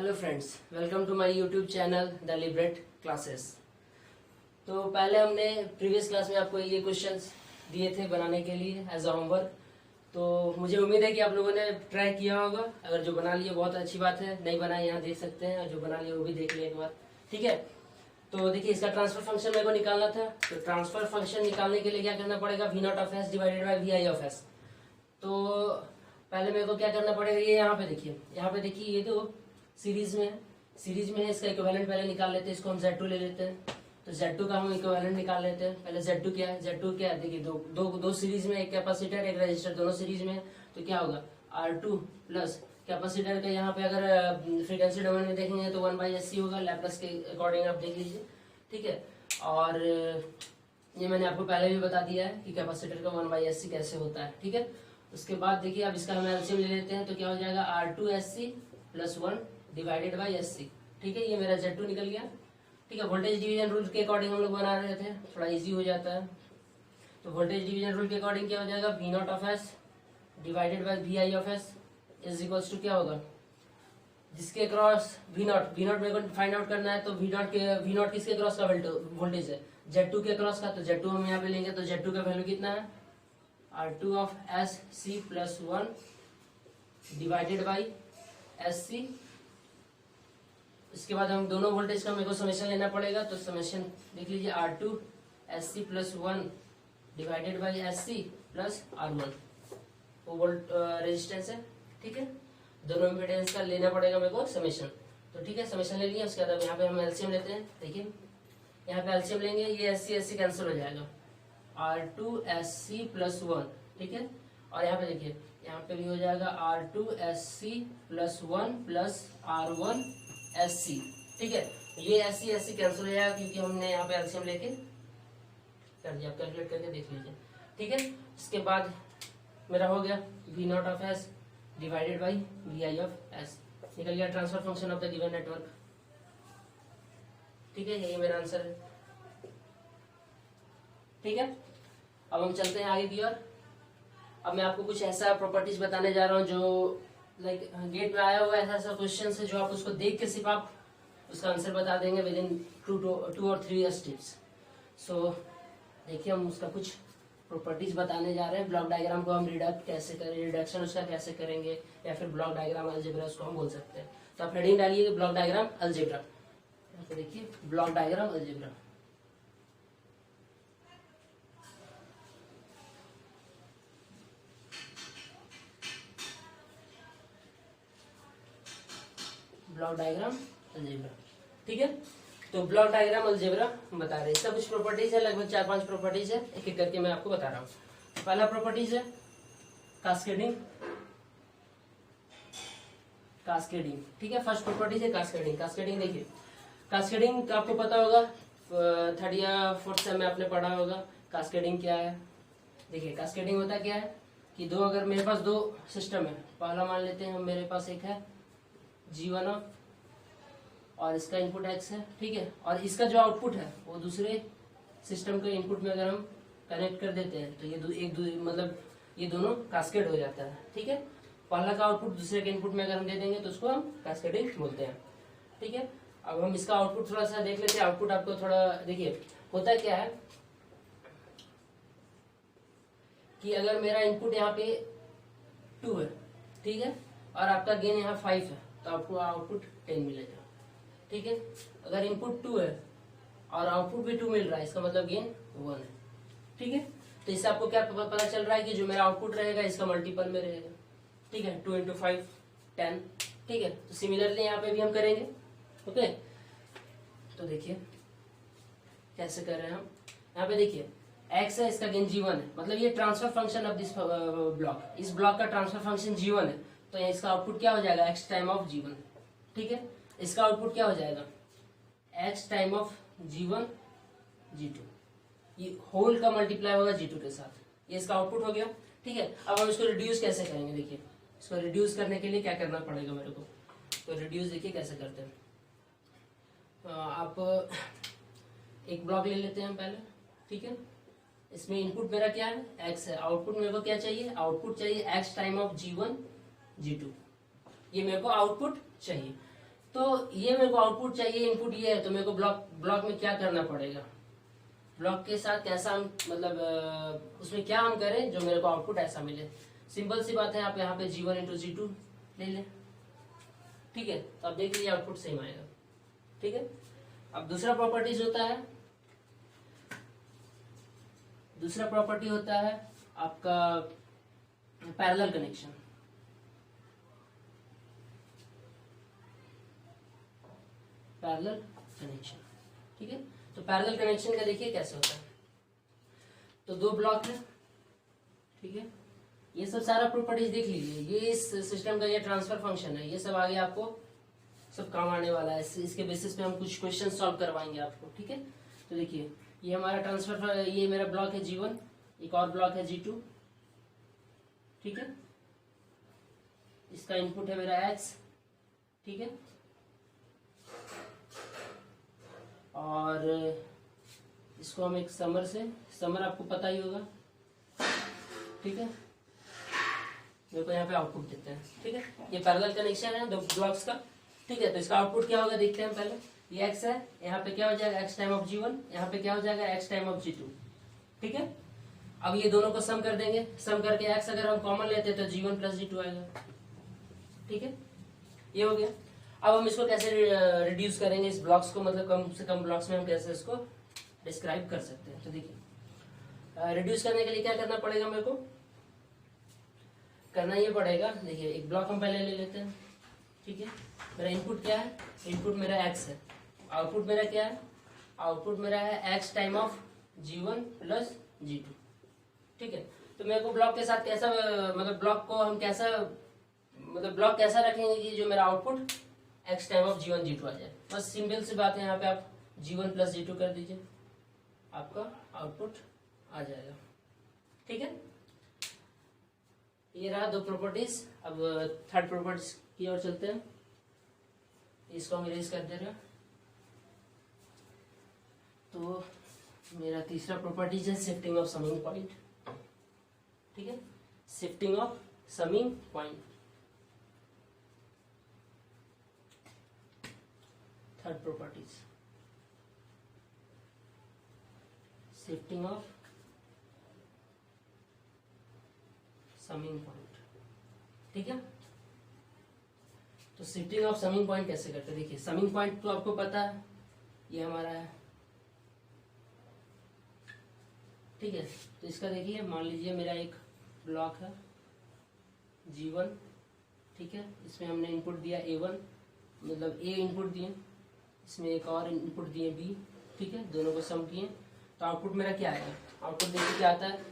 Hello friends, welcome to my YouTube channel the liberate classes. तो पहले हमने previous class में आपको ये क्वेश्चंस दिए थे बनाने के लिए एज अ होमवर्क। तो मुझे उम्मीद है कि आप लोगों ने ट्राई किया होगा। अगर जो बना लिए बहुत अच्छी बात है, नहीं बनाए यहाँ देख सकते हैं, और जो बना लिए वो भी देख लिया एक बार। ठीक है, तो देखिए इसका ट्रांसफर फंक्शन मेरे को निकालना था। तो ट्रांसफर फंक्शन निकालने के लिए क्या करना पड़ेगा, V naught of S divided by V I of S. तो पहले मेरे को क्या करना पड़ेगा, ये यहाँ पे देखिए ये तो सीरीज में है, इसका इक्विवेलेंट पहले निकाल लेते हैं। इसको हम Z2 ले लेते हैं। तो Z2 का हम इक्विवेलेंट निकाल लेते हैं। पहले Z2 क्या है, देखिए दो सीरीज में, एक कैपेसिटर एक रजिस्टर, दोनों सीरीज में है। तो क्या होगा, R2 प्लस कैपेसिटर का यहाँ पे अगर फ्रीक्वेंसी डोमेन में देखेंगे तो 1/SC होगा, लैप्लास के अकॉर्डिंग आप देख लीजिए। ठीक है, और ये मैंने आपको पहले भी बता दिया है कि कैपेसिटर का 1/SC कैसे होता है। ठीक है, उसके बाद देखिए अब इसका हम एलसीएम ले लेते हैं। तो क्या हो जाएगा, R2SC plus 1 divided by SC। ठीक है, ये मेरा Z2 निकल गया। ठीक है, वोल्टेज डिवीजन रूल के अकॉर्डिंग हम लोग बना रहे थे, थोड़ा इजी हो जाता है। तो वोल्टेज डिवीजन रूल के अकॉर्डिंग क्या हो जाएगा, V naught of S divided by V I of S is equals to क्या होगा, जिसके क्रॉस वी नॉट मेरे को फाइंड आउट करना है। तो वी नॉट किसके क्रॉस का वोल्टेज है, Z2 के क्रॉस का। तो Z2 हम यहाँ पे लेंगे। तो Z2 का वैल्यू कितना है, R2 of SC plus 1 divided by SC। इसके बाद हम दोनों वोल्टेज का मेरे को समेशन लेना पड़ेगा। तो समेशन देख लीजिए, R2 SC plus 1 divided by SC plus R1, वो वोल्ट रेजिस्टेंस है। ठीक है, दोनों इम्पीडेंस का लेना पड़ेगा मेरे को समेशन। तो ठीक है, समेशन ले लिया। उसके बाद यहाँ पे हम एलसीएम लेते हैं। देखिए यहाँ पे एलसीएम लेंगे, ये SC कैंसिल हो जाएगा, R2 SC प्लस 1। ठीक है, और यहाँ पे देखिए, यहाँ पे भी हो जाएगा R2 SC plus 1 plus R1 SC। ठीक है, ये SC कैंसिल हो जाएगा क्योंकि हमने यहाँ पे एलसीएम लेके कर दिया। आप कैलकुलेट करके देख लीजिए। ठीक है, इसके बाद मेरा हो गया V naught of S divided by V I of S, निकल गया transfer function of the given network. ठीक है, यही मेरा आंसर है। ठीक है, अब हम चलते हैं आगे की ओर। अब मैं आपको कुछ ऐसा प्रॉपर्टीज बताने जा रहा हूँ जो लाइक गेट में आया हुआ ऐसा क्वेश्चन है जो आप उसको देख के सिर्फ आप उसका आंसर बता देंगे विद इन 2 और 3 स्टेप्स। सो देखिए हम उसका कुछ प्रॉपर्टीज बताने जा रहे हैं। ब्लॉक डायग्राम को हम रिडक्शन उसका कैसे करेंगे, या फिर ब्लॉक डायग्राम अलजेब्रा उसको हम बोल सकते हैं। तो आप हेडिंग डालिए ब्लॉक डायग्राम अलजेब्रा। तो देखिए block diagram algebra. Block diagram algebra. ठीक है, तो ब्लॉक डायग्राम अलजेब्रा बता रहे हैं। इसका कुछ प्रॉपर्टीज है, लगभग 4-5 प्रॉपर्टीज है, एक एक करके मैं आपको बता रहा हूँ। पहला प्रॉपर्टीज है कास्केडिंग। ठीक है, फर्स्ट प्रॉपर्टीज है कास्केडिंग। देखिए कास्केडिंग आपको पता होगा, 3rd या 4th सेम में आपने पढ़ा होगा कास्केडिंग क्या है। देखिए कास्केडिंग होता क्या है कि अगर मेरे पास 2 सिस्टम है, पहला मान लेते हैं हम, मेरे पास एक है G1 और इसका इनपुट X है। ठीक है, और इसका जो आउटपुट है वो दूसरे सिस्टम के इनपुट में अगर हम कनेक्ट कर देते हैं तो ये मतलब ये दोनों कास्केड हो जाता है। ठीक है, पहला का आउटपुट दूसरे के इनपुट में अगर हम दे देंगे तो उसको हम कास्केडिंग बोलते हैं। ठीक है, अब हम इसका आउटपुट थोड़ा सा देख लेते हैं। आउटपुट आपको थोड़ा देखिए, होता क्या है कि अगर मेरा इनपुट यहाँ पे 2 है, ठीक है, और आपका गेन यहाँ 5 है, तो आपको आउटपुट 10 मिलेगा। ठीक है, अगर इनपुट 2 है और आउटपुट भी 2 मिल रहा है, इसका मतलब गेन 1 है। ठीक है, तो इससे आपको क्या पता चल रहा है कि जो मेरा आउटपुट रहेगा इसका मल्टीपल में रहेगा। ठीक है, 2 × 5 10। ठीक है, तो सिमिलरली यहाँ पे भी हम करेंगे। ओके, तो देखिए कैसे कर रहे हैं हम। यहाँ पे देखिए X है, इसका गेन G1 है, मतलब ये transfer function of this block, इस ब्लॉक का ट्रांसफर फंक्शन G1 है। तो इसका आउटपुट क्या हो जाएगा, X टाइम ऑफ G1। ठीक है, इसका आउटपुट क्या हो जाएगा, X time of G1 G2, ये होल का मल्टीप्लाई होगा G2 के साथ, ये इसका आउटपुट हो गया। ठीक है, अब हम इसको रिड्यूस कैसे करेंगे। देखिए इसको रिड्यूस करने के लिए क्या करना पड़ेगा मेरे को, तो रिड्यूस देखिए कैसे करते हैं। आप एक ब्लॉक ले लेते हैं पहले। ठीक है, इसमें इनपुट मेरा क्या है, X है, आउटपुट मेरे को क्या चाहिए, आउटपुट चाहिए X time of G1 G2, ये मेरे को आउटपुट चाहिए। तो ये मेरे को आउटपुट चाहिए, इनपुट ये है, तो मेरे को ब्लॉक में क्या करना पड़ेगा, ब्लॉक के साथ कैसा हम मतलब उसमें क्या हम करें जो मेरे को आउटपुट ऐसा मिले। सिंपल सी बात है, आप यहाँ पे G1 इंटू G2 ले लें, ठीक है, तो आप देख लीजिए आउटपुट सेम आएगा, ठीक है। अब दूसरा प्रॉपर्टीज होता है, दूसरा प्रॉपर्टी होता है आपका पैरेलल कनेक्शन। पैरेलल कनेक्शन, ठीक है। तो पैरेलल कनेक्शन का देखिए कैसे होता है। तो दो ब्लॉक है, ठीक है, ये सब सारा प्रॉपर्टीज देख लीजिए। ये इस सिस्टम का ये ट्रांसफर फंक्शन है, ये सब आगे आपको सब काम आने वाला है। इसके बेसिस पे हम कुछ क्वेश्चन सॉल्व करवाएंगे आपको, ठीक है। तो देखिए ये हमारा ट्रांसफर, ये मेरा ब्लॉक है G1, एक और ब्लॉक है G2, ठीक है। इसका इनपुट है मेरा X, ठीक है, और इसको हम एक समर आपको पता ही होगा, ठीक है। मेरे को यहाँ पे आउटपुट देते हैं, ठीक है। ये पैरेलल कनेक्शन है दो ब्लॉक्स का, ठीक है। तो इसका आउटपुट क्या होगा देखते हैं पहले। ये X है, यहाँ पे क्या हो जाएगा X टाइम ऑफ G1, यहाँ पे क्या हो जाएगा X टाइम ऑफ G2, ठीक है। अब ये दोनों को सम कर देंगे, सम करके X अगर हम कॉमन लेते हैं तो G1 प्लस G2 आएगा, ठीक है। ये हो गया। अब हम इसको कैसे रिड्यूस करेंगे इस ब्लॉक्स को, मतलब कम से कम ब्लॉक्स में हम कैसे इसको डिस्क्राइब कर सकते हैं। तो देखिए रिड्यूस करने के लिए क्या करना पड़ेगा, मेरे को करना ये पड़ेगा, देखिए एक ब्लॉक हम पहले ले लेते हैं, ठीक है। मेरा इनपुट क्या है, इनपुट मेरा X है, आउटपुट मेरा क्या है, आउटपुट मेरा है X time of G1 plus G2, ठीक है। तो मेरे को ब्लॉक के साथ कैसा मतलब ब्लॉक को हम कैसा मतलब ब्लॉक कैसा रखेंगे कि जो मेरा output X time of G1 G2 आ जाए। बस सिंपल सी बात है, यहाँ पे आप G1 प्लस G2 कर दीजिए, आपका आउटपुट आ जाएगा, ठीक है। ये रहा दो प्रॉपर्टीज। अब थर्ड प्रॉपर्टीज की ओर चलते हैं। इसको हम इरेज कर दे रहे हैं। तो मेरा तीसरा प्रॉपर्टीज है शिफ्टिंग ऑफ समिंग पॉइंट, ठीक है, shifting of summing point. Third properties shifting of summing point, ठीक है। तो शिफ्टिंग ऑफ समिंग पॉइंट कैसे करते हैं, देखिए समिंग पॉइंट तो आपको पता है, ये हमारा है, ठीक है। तो इसका देखिए मान लीजिए मेरा एक ब्लॉक है G1, ठीक है, इसमें हमने इनपुट दिया A1, मतलब A इनपुट दिए, इसमें एक और इनपुट दिए B, ठीक है, दोनों को सम किए। तो आउटपुट मेरा क्या आएगा, आउटपुट देखिए क्या आता है,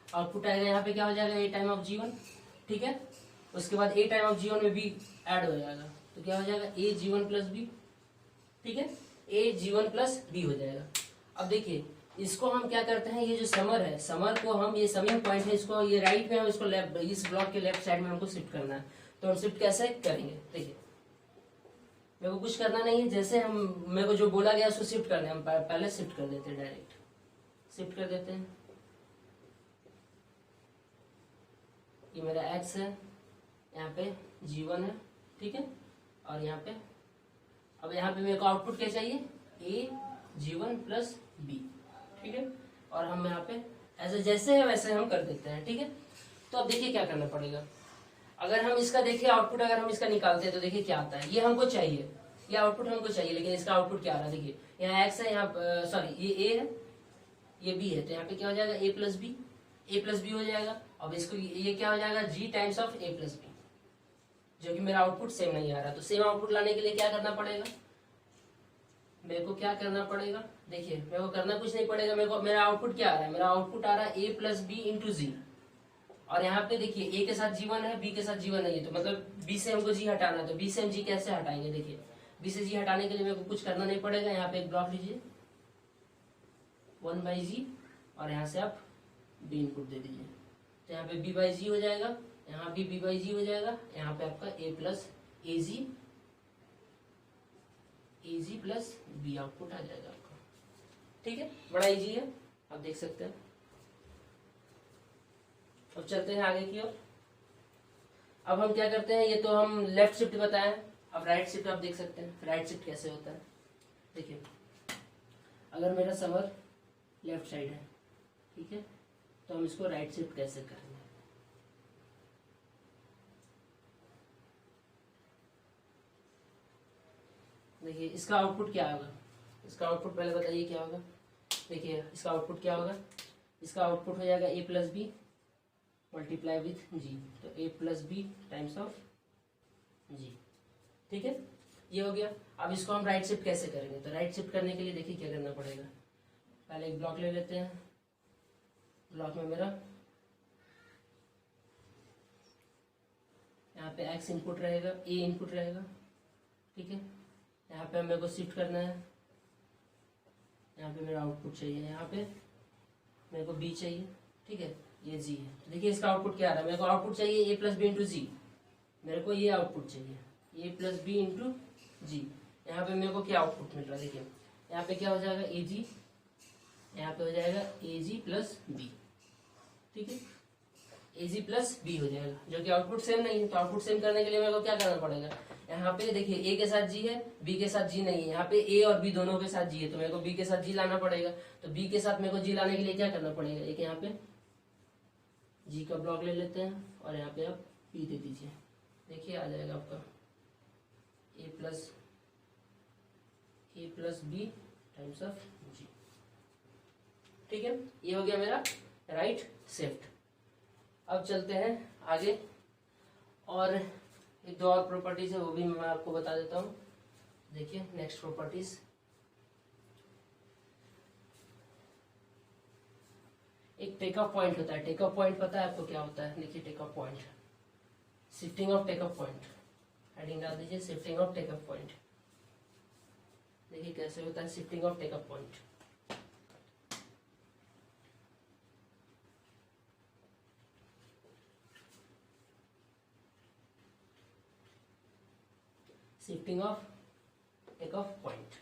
आउटपुट आएगा यहाँ पे क्या हो जाएगा A टाइम ऑफ G1, ठीक है। उसके बाद A टाइम ऑफ G1 में B ऐड हो जाएगा, तो क्या हो जाएगा A G1 प्लस B, ठीक है, A G1 प्लस B हो जाएगा। अब देखिए इसको हम क्या करते हैं, ये जो समर है, समर को हम ये समिंग पॉइंट है, इसको ये राइट में हम इसको लेफ्ट, इस ब्लॉक के लेफ्ट साइड में हमको शिफ्ट करना है। तो हम शिफ्ट कैसे करेंगे, देखिए मेरे को कुछ करना नहीं है, जैसे हम मेरे को जो बोला गया उसको शिफ्ट करना है, हम पहले शिफ्ट कर देते हैं, डायरेक्ट शिफ्ट कर देते हैं। ये मेरा X है, यहाँ पे G1 है, ठीक है, और यहाँ पे अब यहाँ पे मेरे को आउटपुट क्या चाहिए, A G1 प्लस B, ठीक है। और हम यहाँ पे ऐसे जैसे है वैसे हम कर देते हैं, ठीक है। तो अब देखिए क्या करना पड़ेगा, अगर हम इसका देखिए आउटपुट अगर हम इसका निकालते हैं तो देखिए क्या आता है, ये हमको चाहिए, ये आउटपुट हमको चाहिए, लेकिन इसका आउटपुट क्या आ रहा है, देखिए यहाँ X है, यहाँ सॉरी ये A है, ये B है, तो यहाँ पे क्या हो जाएगा A प्लस B हो जाएगा। अब इसको ये क्या हो जाएगा G times of A plus B, जो कि मेरा आउटपुट सेम नहीं आ रहा। तो सेम आउटपुट लाने के लिए क्या करना पड़ेगा, मेरे को क्या करना पड़ेगा, देखिए मेरे को करना कुछ नहीं पड़ेगा, मेरे को मेरा आउटपुट क्या आ रहा है, मेरा आउटपुट आ रहा है A plus B into G, और यहाँ पे देखिए A के साथ G1 है, B के साथ G1 नहीं है, तो मतलब B से हमको G हटाना है, तो B से हम G कैसे हटाएंगे, देखिए B से G हटाने के लिए मेरे को कुछ करना नहीं पड़ेगा। यहाँ पे एक ब्लॉक लीजिए 1/G, और यहाँ से आप B इनपुट दे दीजिए, तो यहाँ पे B/G हो जाएगा, यहाँ भी B/G हो जाएगा, यहाँ पे आपका A plus AG plus B output आ जाएगा आपका, ठीक है। बड़ा इजी है, आप देख सकते हैं। अब चलते हैं आगे की ओर। अब हम क्या करते हैं, ये तो हम लेफ्ट शिफ्ट बताएं, अब राइट शिफ्ट आप देख सकते हैं, राइट शिफ्ट कैसे होता है। देखिए, अगर मेरा समर लेफ्ट साइड है, ठीक है, तो हम इसको राइट शिफ्ट कैसे करेंगे। देखिए इसका आउटपुट क्या होगा, इसका आउटपुट पहले बताइए क्या होगा। देखिए इसका आउटपुट क्या होगा, इसका आउटपुट हो जाएगा a plus B multiply with G, तो a plus B times of G, ठीक है, ये हो गया। अब इसको हम राइट शिफ्ट कैसे करेंगे, तो राइट शिफ्ट करने के लिए देखिए क्या करना पड़ेगा। पहले एक ब्लॉक ले लेते हैं, ब्लॉक में मेरा यहाँ पे x इनपुट रहेगा, a इनपुट रहेगा, ठीक है। यहाँ पे मेरे को शिफ्ट करना है, यहाँ पे मेरा आउटपुट चाहिए, यहाँ पे मेरे को b चाहिए, ठीक है, ये g है। तो देखिए इसका आउटपुट क्या आ रहा है, मेरे को आउटपुट चाहिए a प्लस बी इंटू जी, मेरे को ये आउटपुट चाहिए a प्लस बी इंटू जी। यहाँ पे मेरे को क्या आउटपुट मिल रहा है, देखिए यहाँ पे क्या हो जाएगा ए जी, यहाँ पे हो जाएगा ए जी प्लस बी, ठीक है, ए जी प्लस बी हो जाएगा, जो कि आउटपुट सेम नहीं है। तो आउटपुट सेम करने के लिए मेरे को क्या करना पड़ेगा, यहाँ पे देखिए ए के साथ जी है, बी के साथ जी नहीं है, यहाँ पे ए और बी दोनों के साथ जी है, तो मेरे को बी के साथ जी लाना पड़ेगा। तो बी के साथ मेरे को जी लाने के लिए क्या करना पड़ेगा, एक यहाँ पे जी का ब्लॉक ले लेते हैं और यहाँ पे आप पी दे दीजिए, देखिए आ जाएगा आपका ए plus B times of G, ठीक है, ये हो गया मेरा राइट शिफ्ट। अब चलते हैं आगे, और एक दो और प्रॉपर्टीज है वो भी मैं आपको बता देता हूँ। देखिए नेक्स्ट प्रॉपर्टीज, एक टेक ऑफ पॉइंट होता है। टेक ऑफ पॉइंट पता है आपको क्या होता है, देखिए take off point, shifting of take off point, heading डाल दीजिए shifting of take off point. देखिए कैसे होता है shifting of take off point. Shifting of take off point,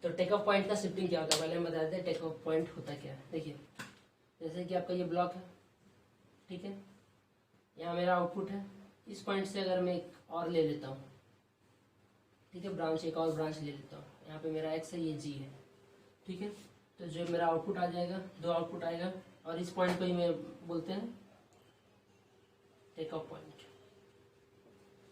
तो टेक ऑफ पॉइंट का शिफ्टिंग क्या होता है पहले हम बता देते हैं। टेक ऑफ पॉइंट होता क्या है, देखिए जैसे कि आपका ये ब्लॉक है, ठीक है, यहाँ मेरा आउटपुट है, इस पॉइंट से अगर मैं एक और ले लेता हूँ, ठीक है, ब्रांच, एक और ब्रांच ले लेता हूँ, यहाँ पे मेरा एक्स है, ये जी है, ठीक है, तो जो मेरा आउटपुट आ जाएगा, दो आउटपुट आएगा, और इस पॉइंट को ही मैं बोलते हैं टेक ऑफ पॉइंट,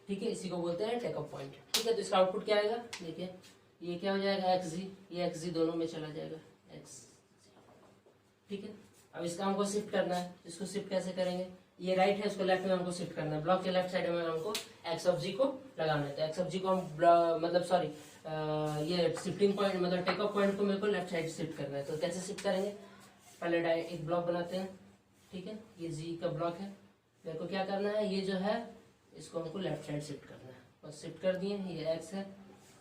ठीक है, इसी को बोलते हैं टेक ऑफ पॉइंट, ठीक है। तो इसका आउटपुट क्या आएगा, देखिए ये क्या हो जाएगा एक्स जी, ये एक्स जी दोनों में चला जाएगा एक्स, ठीक है। अब इसका हमको शिफ्ट करना है, इसको शिफ्ट कैसे करेंगे, ये राइट है, इसको लेफ्ट में हमको शिफ्ट करना है, ब्लॉक के लेफ्ट साइड में हमको एक्स ऑफ जी को लगाना है। तो एक्स ऑफ जी को हम मतलब सॉरी ये शिफ्टिंग पॉइंट मतलब टेक ऑफ पॉइंट को मेरे को लेफ्ट साइड शिफ्ट करना है। तो कैसे शिफ्ट करेंगे, पहले एक ब्लॉक बनाते हैं, ठीक है, ये जी का ब्लॉक है, मेरे को क्या करना है, ये जो है इसको हमको लेफ्ट साइड शिफ्ट करना है, बस शिफ्ट कर दिए, ये एक्स है,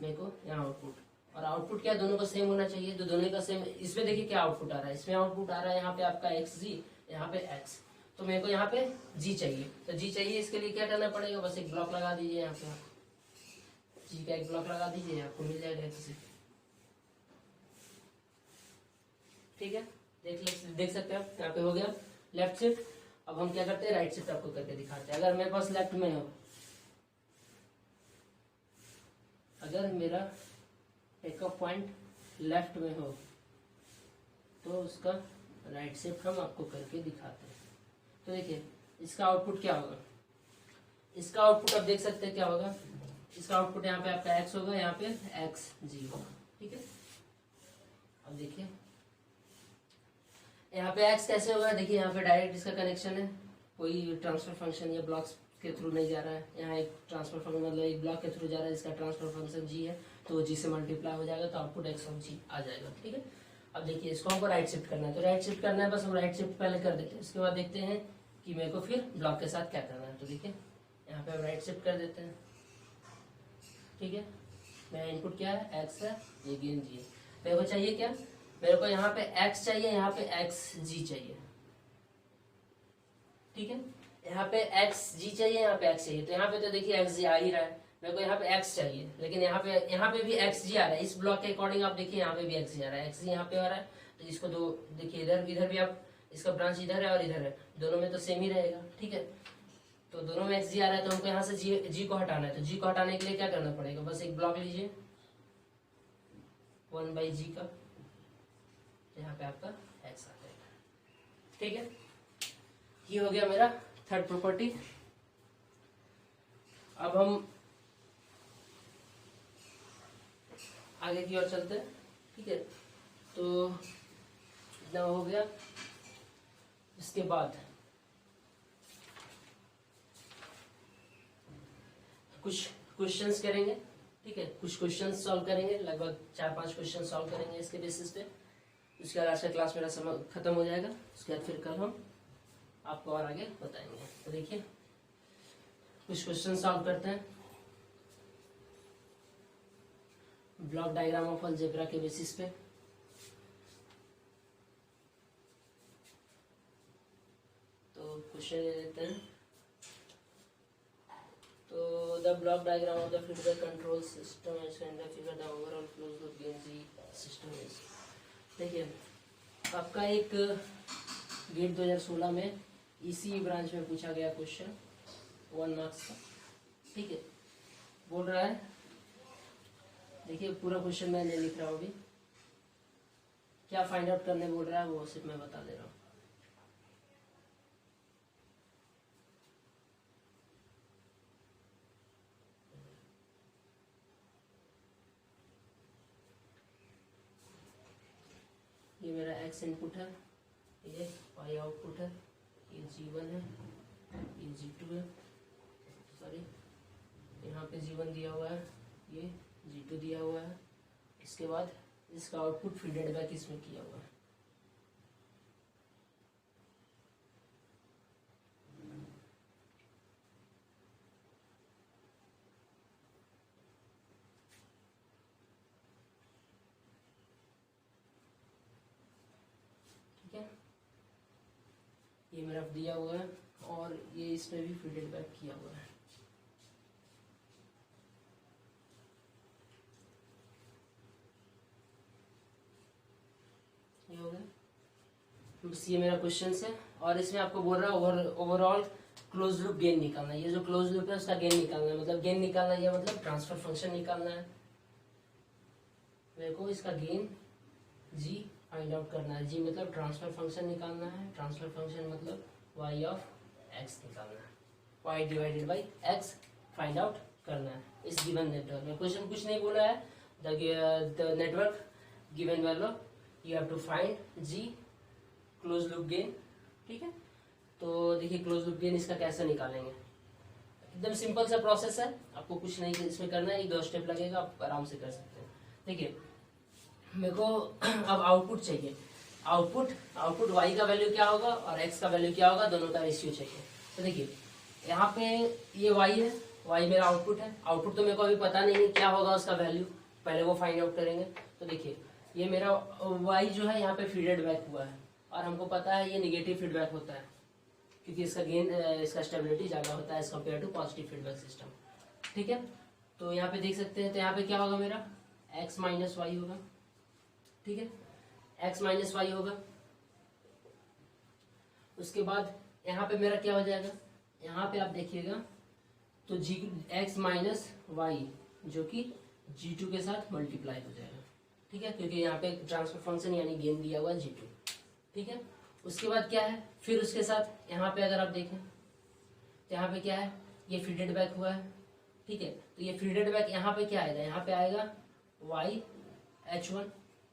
मेरे को यहाँ आउटपुट, और आउटपुट क्या दोनों का सेम होना चाहिए, तो दोनों का सेम। इसमें देखिए क्या आउटपुट आ रहा है, इसमें आउटपुट आ रहा है यहाँ पे आपका एक्स जी, यहाँ पे एक्स, तो मेरे को यहाँ पे जी चाहिए, तो जी चाहिए, इसके लिए क्या करना पड़ेगा, बस एक ब्लॉक लगा दीजिए, यहाँ पे जी का एक ब्लॉक लगा दीजिए, आपको मिल जाएगा एक्स, ठीक है। देख सकते हैं आप, यहाँ पे हो गया लेफ्ट शिफ्ट। अब हम क्या करते हैं, राइट शिफ्ट आपको करके दिखाते हैं। अगर मेरे पास लेफ्ट में हो, अगर मेरा टेक ऑफ पॉइंट लेफ्ट में हो, तो उसका राइट शिफ्ट हम आपको करके दिखाते हैं। तो देखिए इसका आउटपुट क्या होगा, इसका आउटपुट आप देख सकते हैं क्या होगा, इसका आउटपुट यहाँ पे आपका एक्स होगा, यहाँ पे एक्स जी होगा, ठीक है। अब देखिए यहाँ पे एक्स कैसे होगा, देखिए यहाँ पे डायरेक्ट इसका कनेक्शन है, कोई ट्रांसफर फंक्शन या ब्लॉक्स के थ्रू नहीं जा रहा है, यहाँ एक ट्रांसफर फंक्शन मतलब एक ब्लॉक के थ्रू जा रहा है, इसका ट्रांसफर फंक्शन जी है, तो वो जी से मल्टीप्लाई हो जाएगा, तो आउटपुट एक्स ऑफ जी आ जाएगा, ठीक है। अब देखिए इसको हमको राइट शिफ्ट करना है, तो राइट शिफ्ट करना है, बस हम राइट शिफ्ट पहले कर देते हैं, उसके बाद देखते हैं कि मेरे को फिर ब्लॉक के साथ क्या करना है। तो देखिए यहाँ पे हम राइट शिफ्ट कर देते हैं, ठीक है, मेरा इनपुट क्या है, एक्स है, ये गेन जी है, मेरे को चाहिए क्या, मेरे को यहाँ पे x चाहिए, यहाँ पे एक्स जी चाहिए, ठीक है, यहाँ पे एक्स जी चाहिए, यहाँ पे एक्स चाहिए, तो यहाँ पे तो देखिए एक्स जी आ ही रहा है, मेरे को यहाँ पे x चाहिए, लेकिन यहाँ पे भी एक्स जी आ रहा है, इस ब्लॉक के अकॉर्डिंग आप देखिए यहाँ पे भी एक्स जी आ रहा है, एक्स जी यहाँ पे आ रहा है, तो इसको दो देखिए इधर भी आप, इसका ब्रांच इधर है और इधर है, दोनों में तो सेम ही रहेगा, ठीक है। तो दोनों में एक्स जी आ रहा है, तो हमको यहाँ से जी को हटाना है। तो जी को हटाने के लिए क्या करना पड़ेगा, बस एक ब्लॉक लीजिए 1/g का, यहाँ पे आपका एक्स आ जाएगा। ठीक है, ये हो गया मेरा थर्ड प्रॉपर्टी। अब हम आगे की ओर चलते हैं। ठीक है, तो इतना हो गया। इसके बाद कुछ क्वेश्चंस करेंगे। ठीक है, कुछ क्वेश्चंस सॉल्व करेंगे, लगभग 4-5 क्वेश्चन सॉल्व करेंगे इसके बेसिस पे। उसके बाद आज का क्लास मेरा समय खत्म हो जाएगा। उसके बाद फिर कल हम आपको और आगे बताएंगे। तो देखिए कुछ क्वेश्चन सॉल्व करते हैं ब्लॉक डायग्राम ऑफ अलजेब्रा के बेसिस पे। तो क्वेश्चन ले लेते हैं। तो the block diagram of the feedback control system as can figure the overall closed loop gain system is. देखिए आपका एक गेट 2016 में इसी ब्रांच में पूछा गया क्वेश्चन 1 मार्क्स का। ठीक है, बोल रहा है, देखिए पूरा क्वेश्चन मैं नहीं लिख रहा हूँ अभी, क्या फाइंड आउट करने बोल रहा है वो सिर्फ मैं बता दे रहा हूँ। ये मेरा x इनपुट है, ये y आउटपुट है, ये g1 है, ये g2 है, सॉरी यहाँ पे g1 दिया हुआ है, ये g2 दिया हुआ है। इसके बाद इसका आउटपुट फीडेड बैक इसमें किया हुआ है। ठीक है, ये मेरा दिया हुआ है और ये इसमें भी फीडेड बैक किया हुआ है। ये हो गया, बस ये मेरा क्वेश्चन है। और इसमें आपको बोल रहा है ओवरऑल क्लोज लूप गेन निकालना है। ये जो क्लोज लूप है उसका गेन निकालना है, मतलब गेन निकालना है, मतलब ट्रांसफर फंक्शन निकालना है मेरे को। इसका गेन जी फाइंड आउट करना है। जी मतलब ट्रांसफर फंक्शन निकालना है, ट्रांसफर फंक्शन मतलब y ऑफ x निकालना है, y divided by x find out करना है इस गिवन नेटवर्क में। क्वेश्चन कुछ नहीं बोला है, the network given value you have to find g close loop gain. ठीक है, तो देखिए क्लोज लूप गेन इसका कैसे निकालेंगे, एकदम सिंपल सा प्रोसेस है, आपको कुछ नहीं इसमें करना है, 1-2 स्टेप लगेगा, आप आराम से कर सकते हैं। देखिए मेरे को अब आउटपुट चाहिए। आउटपुट y का वैल्यू क्या होगा और x का वैल्यू क्या होगा, दोनों का रेशियो चाहिए। तो देखिए यहाँ पे ये y है, y मेरा आउटपुट है। आउटपुट तो मेरे को अभी पता नहीं है क्या होगा उसका वैल्यू, पहले वो फाइंड आउट करेंगे। तो देखिए ये मेरा y जो है यहाँ पे फीडेड बैक हुआ है और हमको पता है ये निगेटिव फीडबैक होता है क्योंकि इसका गेन इसका स्टेबिलिटी ज़्यादा होता है as compare to positive feedback system. ठीक है, तो यहाँ पे देख सकते हैं, तो यहाँ पे क्या होगा मेरा x माइनस वाई होगा। ठीक है, x माइनस वाई होगा। उसके बाद यहाँ पे मेरा क्या हो जाएगा, यहाँ पे आप देखिएगा तो x माइनस वाई जो कि g2 के साथ मल्टीप्लाई हो जाएगा। ठीक है, क्योंकि यहाँ पे ट्रांसफर फंक्शन यानी गेन दिया हुआ है g2। ठीक है, उसके बाद क्या है, फिर उसके साथ यहाँ पे अगर आप देखें तो यहाँ पे क्या है, ये फीडेड बैक हुआ है। ठीक है, तो ये फीडेड बैक यहाँ पे क्या आएगा, यहाँ पे आएगा y h1।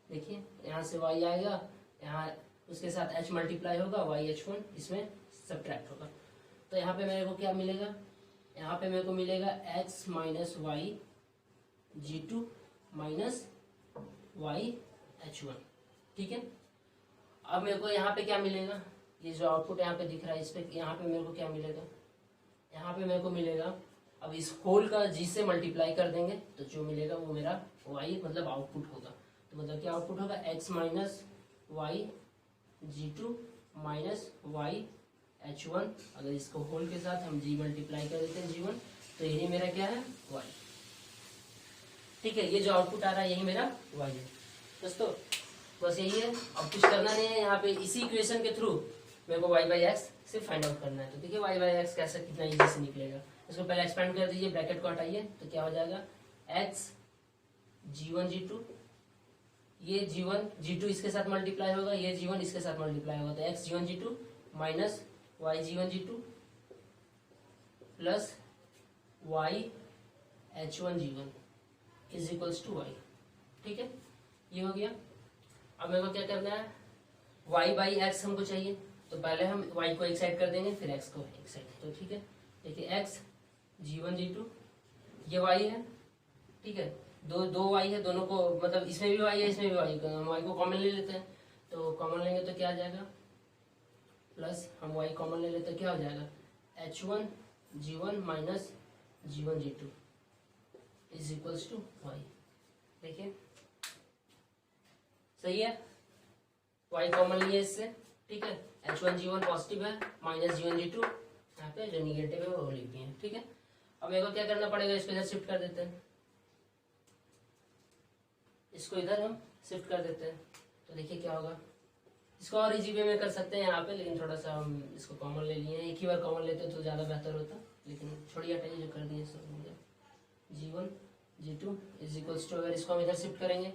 देखिए यहाँ से y आएगा, यहाँ उसके साथ h मल्टीप्लाई होगा, y h1 इसमें सब्ट्रैक्ट होगा। तो यहाँ पे मेरे को क्या मिलेगा, यहाँ पे मेरे को मिलेगा x minus Y g2 minus y h1। ठीक है, अब मेरे को यहाँ पे क्या मिलेगा, ये जो आउटपुट यहाँ पे दिख रहा है इस पे यहाँ पे मेरे को क्या मिलेगा, यहाँ पे मेरे को मिलेगा, अब इस होल का g से मल्टीप्लाई कर देंगे तो जो मिलेगा वो मेरा y मतलब आउटपुट होगा। तो मतलब क्या आउटपुट होगा, x minus Y g2 minus Y h1। अगर इसको होल के साथ हम g मल्टीप्लाई कर देते हैं g1 तो यही मेरा क्या है y। ठीक है, ये जो आउटपुट आ रहा है यही मेरा y है दोस्तों, बस यही है। अब कुछ करना नहीं है, यहाँ पे इसी इक्वेशन के थ्रू मेरे को y बाई एक्स से फाइंड आउट करना है। तो देखिए y बाई एक्स कैसे कितना इजी से निकलेगा। इसको पहले एक्सपेंड कर दीजिए, ब्रैकेट को हटाइए तो क्या हो जाएगा x g1 g2, ये g1 g2 इसके साथ मल्टीप्लाई होगा, ये g1 इसके साथ मल्टीप्लाई होगा, तो x g1 g2 minus y g1 g2 plus y h1 g1 is equals to y। ठीक है, ये हो गया। अब मेरे को क्या करना है, y बाई एक्स हमको चाहिए, तो पहले हम y को एक साइड कर देंगे फिर x को एक साइड। तो ठीक है, देखिए x g1 g2 ये y है, ठीक है, दो y है, दोनों को मतलब इसमें भी y है इसमें भी y है, हम y को कॉमन ले लेते हैं, तो कॉमन लेंगे तो क्या आ जाएगा प्लस हम y कॉमन ले लेते हैं, क्या हो जाएगा h1 g1 minus g1 g2 is equals to y। देखिए सही है, y कॉमन लिए इससे, ठीक है, h1 g1 पॉजिटिव है माइनस g1 g2 यहाँ पे जो निगेटिव है वो लिख दिए। ठीक है, अब मेरे को क्या करना पड़ेगा, इसको इधर शिफ्ट कर देते हैं, इसको इधर हम शिफ्ट कर देते हैं, तो देखिए क्या होगा। इसको और इजी वे में कर सकते हैं यहाँ पे, लेकिन थोड़ा सा हम इसको कॉमन ले लिए हैं, एक ही बार कॉमन लेते तो ज़्यादा बेहतर होता, लेकिन छोड़िए हटाइए, जो कर दिए सब हो गया। g1 g2 is equals to, अगर इसको हम इधर शिफ्ट करेंगे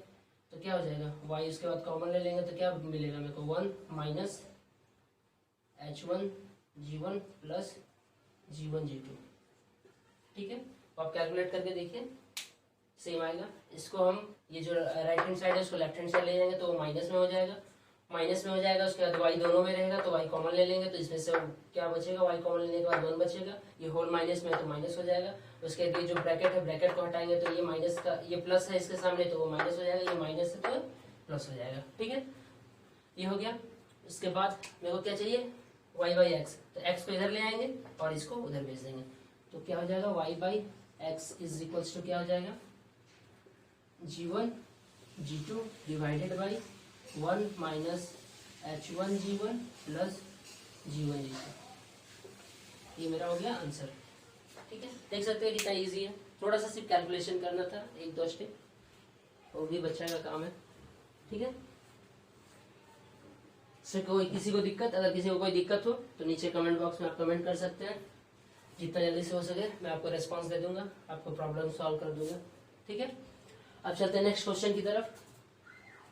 तो क्या हो जाएगा y, उसके बाद कॉमन ले लेंगे तो क्या मिलेगा मेरे को 1 minus h1 g1 plus g1 g2। ठीक है, तो आप कैलकुलेट करके देखिए सेम आएगा। इसको हम ये जो राइट हैंड साइड है उसको लेफ्ट हैंड साइड ले जाएंगे तो वो माइनस में हो जाएगा, माइनस में हो जाएगा, उसके बाद y दोनों में रहेगा तो y कॉमन ले लेंगे तो इसमें से क्या बचेगा, y कॉमन लेने के बाद 1 बचेगा, ये होल माइनस में तो माइनस हो जाएगा। उसके बाद ये जो ब्रैकेट है ब्रैकेट को हटाएंगे तो ये माइनस का, ये प्लस है इसके सामने तो वो माइनस हो जाएगा, ये माइनस है तो प्लस हो जाएगा। ठीक है, ये हो गया। उसके बाद मेरे को क्या चाहिए y बाई एक्स, तो x को इधर ले आएंगे और इसको उधर भेज देंगे, तो क्या हो जाएगा y by X is equals to क्या हो जाएगा g1 g2 divided by 1 minus h1 g1 plus g1 g2। ये मेरा हो गया आंसर। ठीक है, देख सकते हैं कितना इजी है, थोड़ा सा सिर्फ कैलकुलेशन करना था, 1-2 स्टेप, वो भी बच्चा का काम है। ठीक है, सर कोई किसी को दिक्कत, अगर किसी को कोई दिक्कत हो तो नीचे कमेंट बॉक्स में आप कमेंट कर सकते हैं, जितना जल्दी से हो सके मैं आपको रेस्पॉन्स दे दूंगा, आपको प्रॉब्लम सॉल्व कर दूंगा। ठीक है, अब चलते हैं नेक्स्ट क्वेश्चन की तरफ।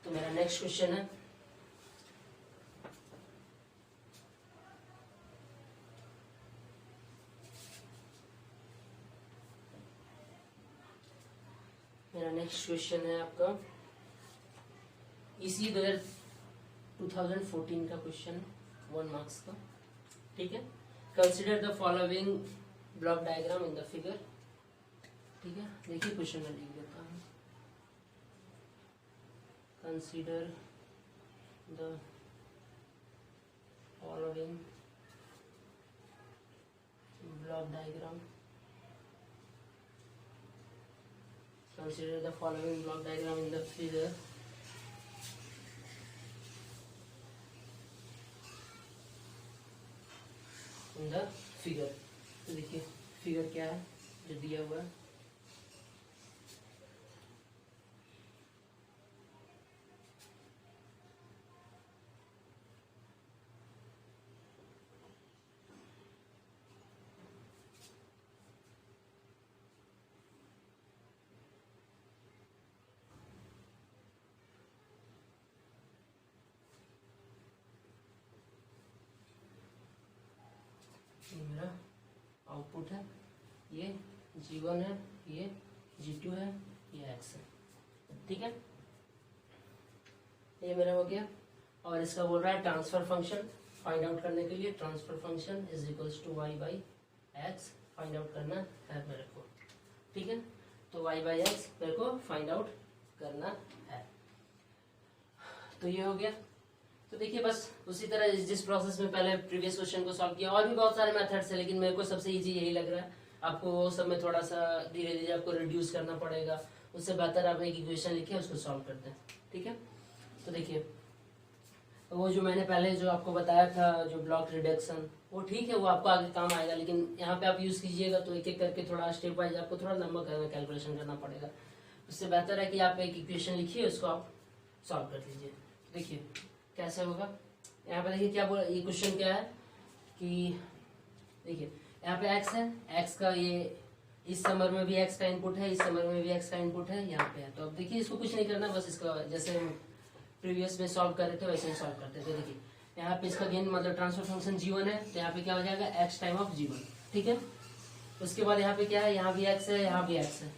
तो मेरा नेक्स्ट क्वेश्चन है, मेरा नेक्स्ट क्वेश्चन है आपका इसी 2014 का क्वेश्चन, 1 मार्क्स का। ठीक है, consider the following block diagram in the figure. ठीक है, देखिए क्वेश्चन में लिख देता हूँ, consider the following block diagram, consider the following block diagram in the figure। In the figure, तो देखिए फिगर क्या है जो दिया हुआ है, ये मेरा आउटपुट है, ये g1 है, ये g2 है, ये x है। ठीक है, ये मेरा हो गया। और इसका बोल रहा है ट्रांसफर फंक्शन फाइंड आउट करने के लिए, transfer function is equals to y by X find out करना है मेरे को। ठीक है, तो y बाई एक्स मेरे को फाइंड आउट करना है। तो ये हो गया। तो देखिए बस उसी तरह जिस प्रोसेस में पहले प्रीवियस क्वेश्चन को सॉल्व किया, और भी बहुत सारे मेथड्स हैं, लेकिन मेरे को सबसे इजी यही लग रहा है। आपको वो सब में थोड़ा सा धीरे धीरे आपको रिड्यूस करना पड़ेगा, उससे बेहतर आप एक इक्वेशन लिखे उसको सॉल्व करते हैं। ठीक है, तो देखिए वो जो मैंने पहले जो आपको बताया था जो ब्लॉक रिडक्शन, वो ठीक है, वो आपको आगे काम आएगा, लेकिन यहाँ पे आप यूज कीजिएगा तो एक एक करके थोड़ा स्टेप वाइज आपको थोड़ा लंबा कैलकुलेशन करना पड़ेगा। उससे बेहतर है कि आप एक इक्वेशन लिखिए, उसको आप सॉल्व कर लीजिए। देखिए कैसे होगा, यहाँ पे देखिए क्या बोला, ये क्वेश्चन क्या है कि देखिए यहाँ पे x है, x का ये इस समर में भी x का इनपुट है, इस समर में भी x का इनपुट है, यहाँ पे है। तो अब देखिए इसको कुछ नहीं करना, बस इसका जैसे हम प्रीवियस में सॉल्व कर रहे थे वैसे ही सॉल्व करते थे। देखिए यहाँ पे इसका गेन मतलब ट्रांसफर फंक्शन g1 है, तो यहाँ पे क्या हो जाएगा x टाइम ऑफ g1, ठीक है। उसके बाद यहाँ पे क्या है, यहाँ भी x है, यहाँ भी x है,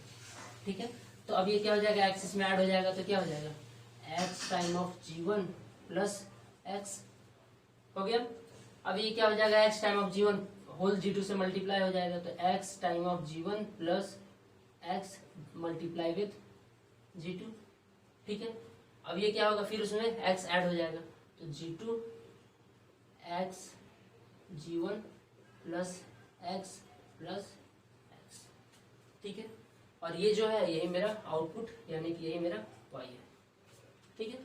ठीक है। तो अब ये क्या हो जाएगा, x इसमें ऐड हो जाएगा, तो क्या हो जाएगा x time of g1 plus x हो गया। अब ये क्या हो जाएगा, x time of g1 whole g2 से मल्टीप्लाई हो जाएगा, तो x time of g1 plus x multiply with g2, ठीक है। अब ये क्या होगा, फिर उसमें x ऐड हो जाएगा, तो g2 x g1 plus x plus x, ठीक है। और ये जो है यही मेरा आउटपुट, यानी कि यही मेरा y है, ठीक है।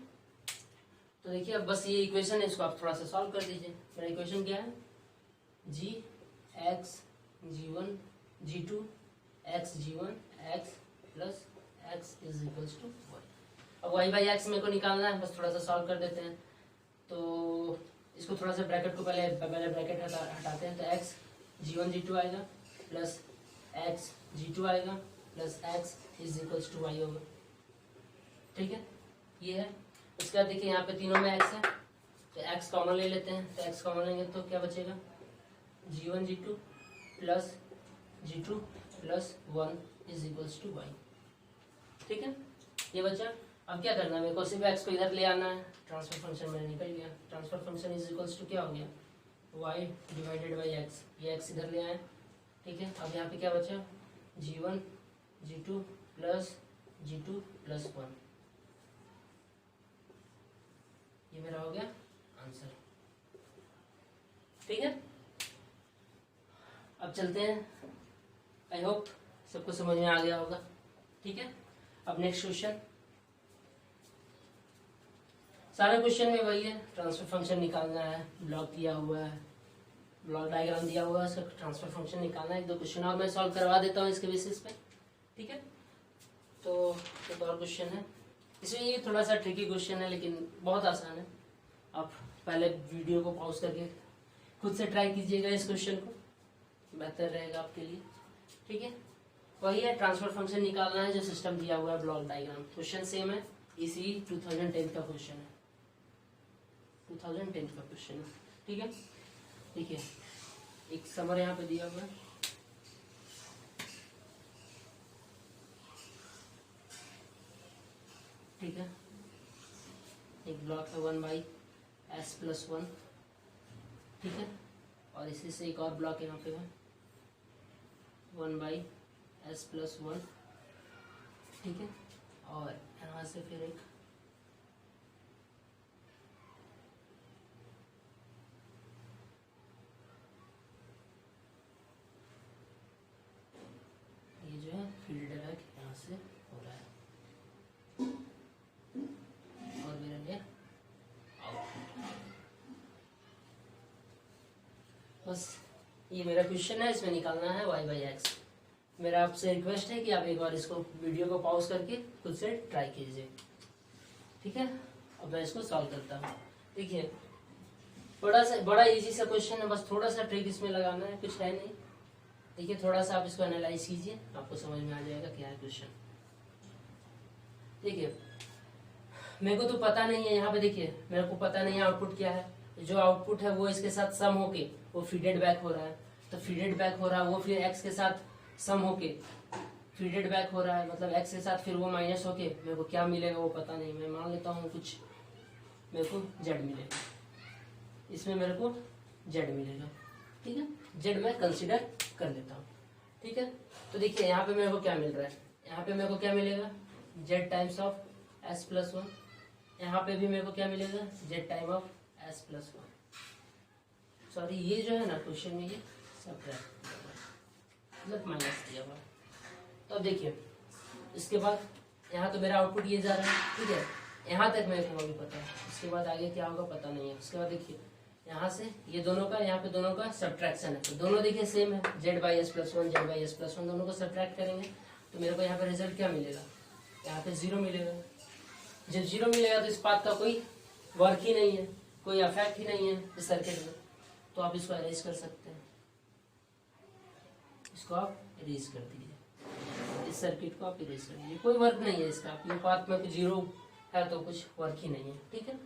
तो देखिए अब बस ये इक्वेशन है, इसको आप थोड़ा सा सॉल्व कर दीजिए। मेरा इक्वेशन क्या है, g x g1 g2 x g1 x plus x is equals to y। अब y बाई x मेरे को निकालना है, बस थोड़ा सा सॉल्व कर देते हैं। तो इसको थोड़ा सा ब्रैकेट को पहले ब्रैकेट हटाते हैं, तो x g1 g2 आएगा प्लस x g2 आएगा plus x is equals to y होगा, ठीक है। ये है। उसके बाद देखिए यहाँ पे तीनों में x है, तो x कॉमन ले लेते हैं, तो x कॉमन लेंगे तो क्या बचेगा, g1 g2 plus g2 plus 1 is equals to y, ठीक है। ये बचा। अब क्या करना है, मेरे को सिर्फ x को इधर ले आना है, ट्रांसफर फंक्शन में निकल गया। Transfer function is equals to क्या हो गया, y डिवाइडेड बाई x, ये x इधर ले आए, ठीक है। अब यहाँ पे क्या बचा, g1 g2 plus g2 plus 1, ये मेरा हो गया आंसर, ठीक है। अब चलते हैं, आई होप सबको समझ में आ गया होगा, ठीक है। अब नेक्स्ट क्वेश्चन, सारे क्वेश्चन में वही है, ट्रांसफर फंक्शन निकालना है, ब्लॉक दिया हुआ है, ब्लॉक डायग्राम दिया हुआ है, उसका ट्रांसफर फंक्शन निकालना है। एक दो क्वेश्चन और मैं सॉल्व करवा देता हूँ इसके बेसिस पे, ठीक है। तो एक और क्वेश्चन है, इसमें ये थोड़ा सा ट्रिकी क्वेश्चन है लेकिन बहुत आसान है। आप पहले वीडियो को पॉज करके खुद से ट्राई कीजिएगा इस क्वेश्चन को, बेहतर रहेगा आपके लिए, ठीक है। वही है, ट्रांसफर फंक्शन निकालना है, जो सिस्टम दिया हुआ है ब्लॉक डायग्राम। क्वेश्चन सेम है, इसी 2010 का क्वेश्चन है, 2010 का क्वेश्चन है, ठीक है। देखिए एक समर यहाँ पे दिया हुआ है, ठीक है। एक ब्लॉक है 1/s+1, ठीक है। और इसी से एक और ब्लॉक यहाँ पे है 1/s+1, ठीक है। और यहाँ से फिर एक ये जो है फील्ड बैक यहाँ से हो रहा है, और मेरा गया बस ये मेरा क्वेश्चन है, इसमें निकालना है y/x। मेरा आपसे रिक्वेस्ट है कि आप एक बार इसको वीडियो को पॉज करके खुद से ट्राई कीजिए, ठीक है। अब मैं इसको सॉल्व करता हूँ। देखिए बड़ा इजी सा क्वेश्चन है, बस थोड़ा सा ट्रिक इसमें लगाना है, कुछ है नहीं। देखिए थोड़ा सा आप इसको एनालाइज कीजिए, आपको समझ में आ जाएगा क्या है क्वेश्चन। देखिए मेरे को तो पता नहीं है, यहाँ पे देखिए मेरे को पता नहीं है आउटपुट क्या है। जो आउटपुट है वो इसके साथ सम होके वो फीडेड बैक हो रहा है, तो फीडेड बैक हो रहा है वो फिर x के साथ सम होके फीडेड बैक हो रहा है, मतलब x के साथ फिर वो माइनस होके मेरे को क्या मिलेगा वो पता नहीं। मैं मान लेता हूँ कुछ मेरे को z मिलेगा, इसमें मेरे को z मिलेगा, ठीक है। z मैं कंसिडर कर लेता हूँ, ठीक है। तो देखिए यहाँ पे मेरे को क्या मिल रहा है, यहाँ पे मेरे को क्या मिलेगा z टाइम्स ऑफ s+1, यहाँ पे भी मेरे को क्या मिलेगा z time of s+1। Sorry ये जो है ना क्वेश्चन में ये सब मतलब माइनस दिया हुआ। तो अब देखिए इसके बाद यहाँ तो मेरा आउटपुट ये जा रहा है, ठीक है। यहाँ तक मेरे को अभी पता है, उसके बाद आगे क्या होगा पता नहीं है। उसके बाद देखिए यहाँ से ये दोनों का, यहाँ पे दोनों का सब्ट्रैक्शन है, तो दोनों देखिए सेम है, z/s+1 z/s+1 दोनों को सब्ट्रैक्ट करेंगे तो मेरे को यहाँ पे रिजल्ट क्या मिलेगा, यहाँ पे 0 मिलेगा। जब 0 मिलेगा तो इस पाथ का कोई वर्क ही नहीं है, कोई अफेक्ट ही नहीं है इस सर्किट में, तो आप इसको अरेंज कर सकते हैं। इसको आप इरेज कर दीजिए, इस सर्किट को आप इरेज कर दीजिए, कोई वर्क नहीं है इसका। अपने पाथ में कुछ जीरो है तो कुछ वर्क ही नहीं है, ठीक है।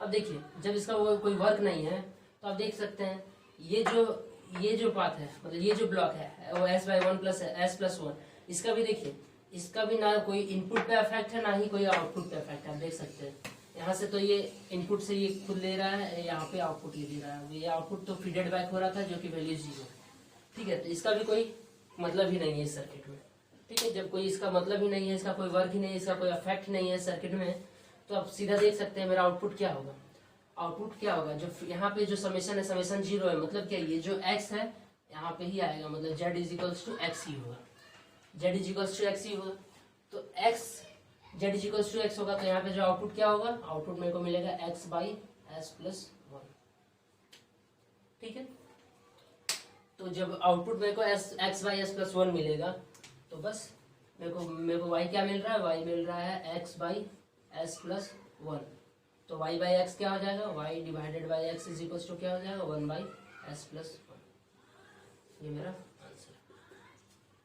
अब देखिए जब इसका वो कोई वर्क नहीं है तो आप देख सकते हैं ये जो पाथ है, मतलब ये जो ब्लॉक है वो s/1 प्लस s+1, इसका भी देखिए, इसका भी ना कोई इनपुट पे इफेक्ट है ना ही कोई आउटपुट पे इफेक्ट है। आप देख सकते हैं यहाँ से तो ये इनपुट से ये खुद ले रहा है, यहाँ पे आउटपुट ये दे रहा है। ये आउटपुट तो फीडेड बैक हो रहा था जो कि वैल्यू 0 है, ठीक है। तो इसका भी कोई मतलब ही नहीं है इस सर्किट में, ठीक है। जब कोई इसका मतलब ही नहीं है, इसका कोई वर्क ही नहीं है, इसका कोई इफेक्ट नहीं है सर्किट में, तो आप सीधा देख सकते हैं मेरा आउटपुट क्या होगा। आउटपुट क्या होगा, जो यहाँ पे जो समेशन है, समेशन 0 है, मतलब क्या, ये जो x है यहाँ पे ही आएगा, मतलब z = x ही होगा, z = x ही होगा। तो z = x होगा, तो यहाँ पे जो आउटपुट क्या होगा, आउटपुट मेरे को मिलेगा x/s+1, ठीक है। तो जब आउटपुट मेरे को x/s+1 मिलेगा तो बस मेरे को y क्या मिल रहा है, y मिल रहा है x/s+1। तो y/x क्या हो जाएगा, y/x = क्या हो जाएगा, 1/s+1। ये मेरा आंसर।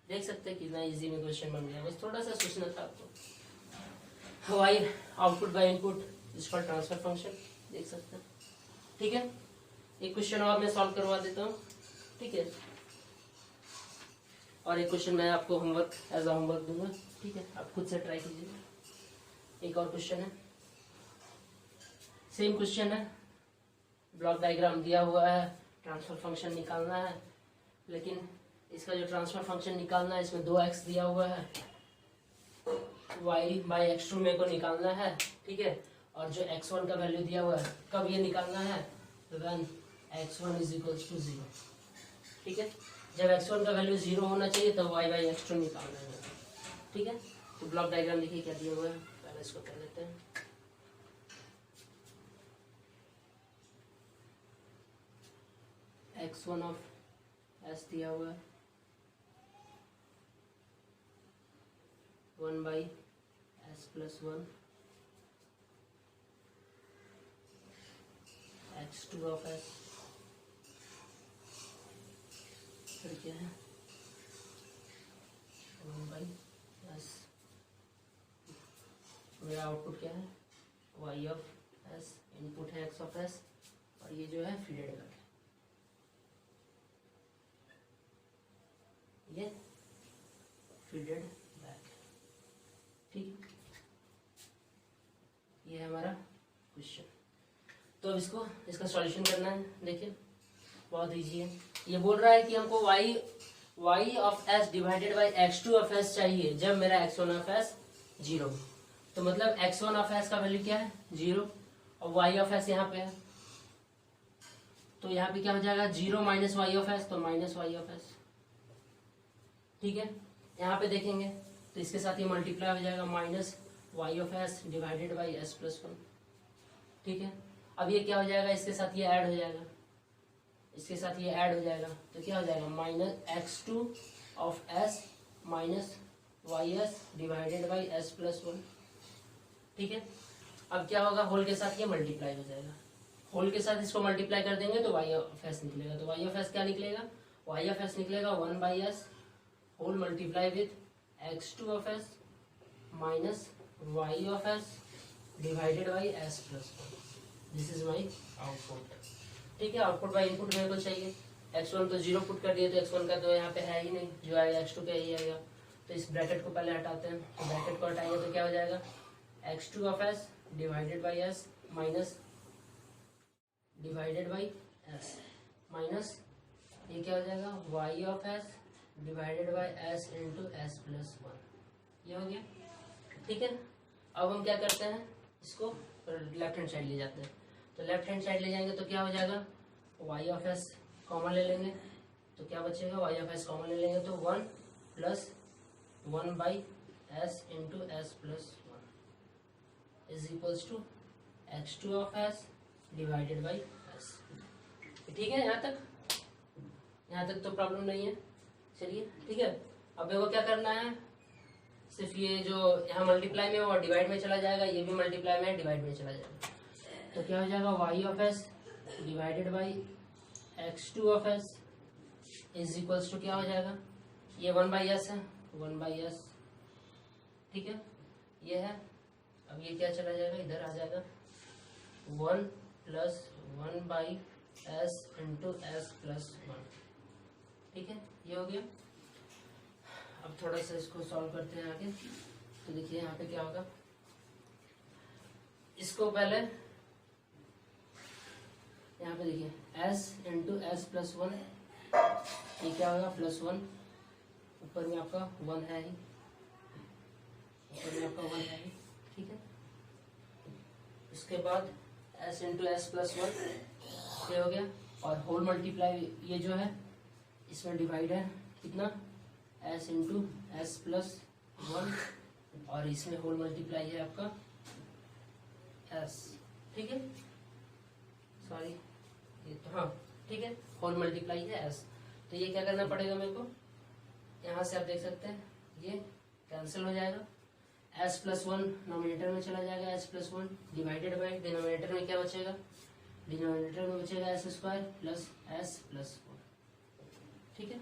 देख सकते हैं कितना इजी में क्वेश्चन बन गया, बस थोड़ा सा सोचना था आपको। y आउटपुट बाय इनपुट इसका ट्रांसफर फंक्शन देख सकते हैं, ठीक है। एक क्वेश्चन और मैं सॉल्व करवा देता हूँ, ठीक है। और एक क्वेश्चन मैं आपको होमवर्क एज अ होमवर्क दूंगा, ठीक है। आप खुद से ट्राई कीजिए। एक और क्वेश्चन है, सेम क्वेश्चन है, ब्लॉक डायग्राम दिया हुआ है, ट्रांसफर फंक्शन निकालना है, लेकिन इसका जो ट्रांसफर फंक्शन निकालना है इसमें 2x दिया हुआ है, y/x2 मेरे को निकालना है, ठीक है। और जो x1 का वैल्यू दिया हुआ है, कब ये निकालना है, when x1 = 0, ठीक है। जब x1 का वैल्यू 0 होना चाहिए तब y/x2 निकालना है, ठीक है। तो ब्लॉक डायग्राम देखिए क्या दिया हुआ है, पहले इसको कर लेते हैं। x1 ऑफ s दिया हुआ है, 1/s+1, x2 ऑफ s फिर क्या है, 1/s। मेरा आउटपुट क्या है, y ऑफ s, इनपुट है x ऑफ s, और ये जो है फीडेड बैक, ये फीडेड बैक, ठीक। ये है हमारा क्वेश्चन। तो अब इसका सॉल्यूशन करना है। देखिए बहुत इजी है। ये बोल रहा है कि हमको y of s divided by x2 of s चाहिए जब मेरा x1 ऑफ s 0। तो मतलब x1 ऑफ s का वैल्यू क्या है, 0, और y ऑफ s यहाँ पे है, तो यहाँ पे क्या हो जाएगा, 0 माइनस y ऑफ s, तो माइनस y ऑफ s, ठीक है। यहाँ पे देखेंगे तो इसके साथ ये मल्टीप्लाई हो जाएगा, minus y of s divided by s+1, ठीक है। अब ये क्या हो जाएगा, इसके साथ ये ऐड हो जाएगा, इसके साथ ये ऐड हो जाएगा, तो क्या हो जाएगा, minus x2 of s minus ys divided by s+1, ठीक है। अब क्या होगा, होल के साथ ये मल्टीप्लाई हो जाएगा, होल के साथ इसको मल्टीप्लाई कर देंगे तो y ऑफ s निकलेगा। तो y ऑफ s क्या निकलेगा, y ऑफ s निकलेगा 1/s whole multiply with x2 of s minus y of s divided by s+1। This is my output, ठीक है। आउटपुट बाई इनपुट मेरे को चाहिए, x1 तो 0 पुट कर दिए, तो x1 का तो यहाँ पे है ही नहीं, जो आएगा x2 का ही आएगा। तो इस ब्रैकेट को पहले हटाते हैं, तो ब्रैकेट को हटाएंगे तो क्या हो जाएगा, x2 of s divided by s minus divided by s minus ये क्या हो जाएगा, y of s divided by s into s+1, ये हो गया, ठीक है। अब हम क्या करते हैं, इसको लेफ्ट हैंड साइड ले जाते हैं। तो लेफ्ट हैंड साइड ले जाएंगे तो क्या हो जाएगा, y ऑफ s कॉमन ले लेंगे तो क्या बचेगा, y ऑफ s कॉमन ले लेंगे तो 1 plus 1/s into s+1 is equals to x2 of s divided by s, ठीक है। यहाँ तक तो प्रॉब्लम नहीं है, चलिए ठीक है। अब मेरे को क्या करना है, सिर्फ ये जो यहाँ मल्टीप्लाई में और डिवाइड में चला जाएगा, ये भी मल्टीप्लाई में डिवाइड में चला जाएगा। तो क्या हो जाएगा y of s divided by x2 of s is equals to क्या हो जाएगा, ये 1/s है, 1/s, ठीक है, ये है। अब ये क्या चला जाएगा, इधर आ जाएगा 1 plus 1/s into s plus 1, ठीक है, ये हो गया। अब थोड़ा सा इसको सॉल्व करते हैं आगे। तो देखिए यहाँ पे क्या होगा, इसको पहले यहाँ पे देखिए s इंटू एस प्लस 1, ये क्या होगा +1, ऊपर में आपका 1 है ही, ऊपर में आपका 1 है ही, ठीक है। इसके बाद s इंटू एस प्लस 1 ये हो गया, और होल मल्टीप्लाई ये जो है इसमें डिवाइड है कितना, s इंटू एस प्लस 1, और इसमें होल मल्टीप्लाई है आपका s, ठीक है, सॉरी ये तो हाँ ठीक है, होल मल्टीप्लाई है s। तो ये क्या करना पड़ेगा मेरे को, यहाँ से आप देख सकते हैं ये कैंसिल हो जाएगा, s प्लस 1 नोमिनेटर में चला जाएगा, s plus 1 divided by denominator में क्या बचेगा, डिनोमिनेटर में बचेगा s square plus s plus 1, ठीक है,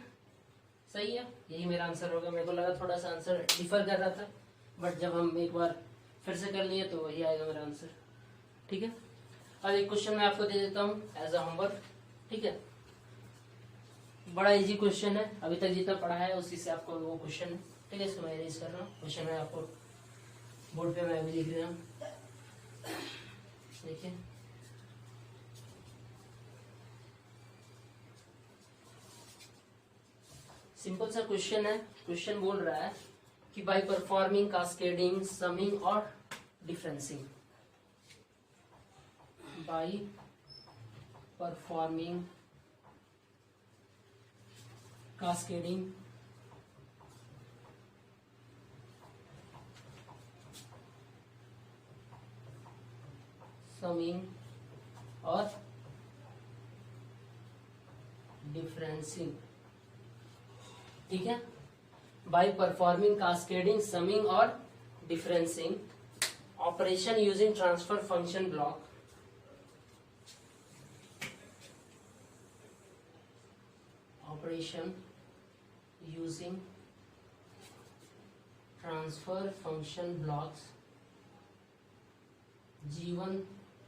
सही है, यही मेरा आंसर होगा। मेरे को लगा थोड़ा सा आंसर डिफर कर रहा था, बट जब हम एक बार फिर से कर लिए तो वही आएगा मेरा आंसर, ठीक है। अब एक क्वेश्चन मैं आपको दे देता हूँ एज अ होमवर्क, ठीक है, बड़ा इजी क्वेश्चन है, अभी तक जितना पढ़ा है उसी से आपको वो क्वेश्चन है, ठीक है, इसको मैं इरेज कर रहा हूँ, क्वेश्चन है आपको बोर्ड पे मैं भी लिख रहा हूँ, देखिए सिंपल सा क्वेश्चन है। क्वेश्चन बोल रहा है कि बाय परफॉर्मिंग कास्केडिंग समिंग और differencing, by performing cascading summing और डिफरेंसिंग, ठीक है, बाय परफॉर्मिंग कास्केडिंग समिंग और differencing operation using transfer function block, operation using transfer function blocks G1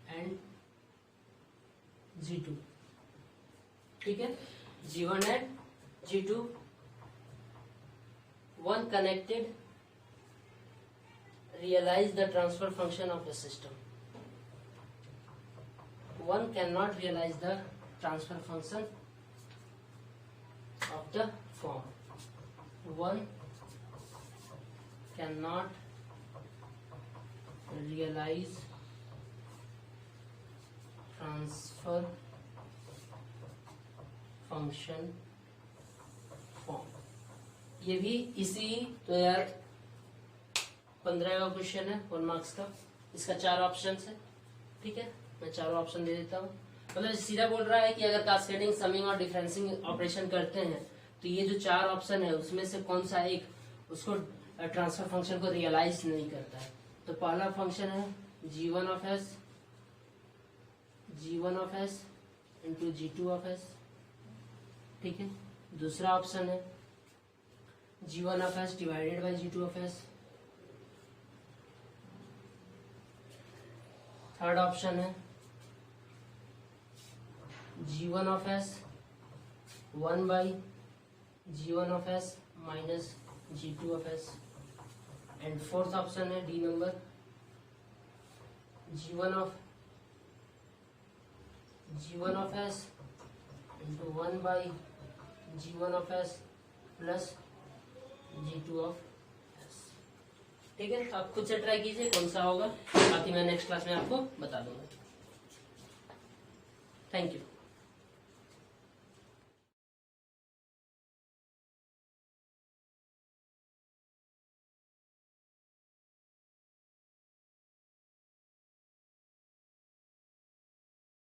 and G2, ठीक है, G1 and G2, one connected realize the transfer function of the system, one cannot realize the transfer function of the form, one cannot realize transfer function form। ये भी इसी 2015 का question है, 1 marks का, इसका 4 option है, ठीक है, मैं चारों ऑप्शन दे देता हूँ। मतलब सीधा बोल रहा है कि अगर कास्केडिंग समिंग और डिफरेंसिंग ऑपरेशन करते हैं तो ये जो 4 ऑप्शन है उसमें से कौन सा एक उसको ट्रांसफर फंक्शन को रियलाइज नहीं करता है। तो पहला फंक्शन है G1 of s into G2 of s, ठीक है। दूसरा ऑप्शन है G1 of s divided by G2 of s। Third option है G1 of s 1 by G1 of s minus G2 of s। And fourth option है the number G1 of s into 1 by G1 of s plus G2 of s, ठीक है। आप खुद से try कीजिए कौन सा होगा, बाकी मैं नेक्स्ट क्लास में आपको बता दूंगा। Thank you.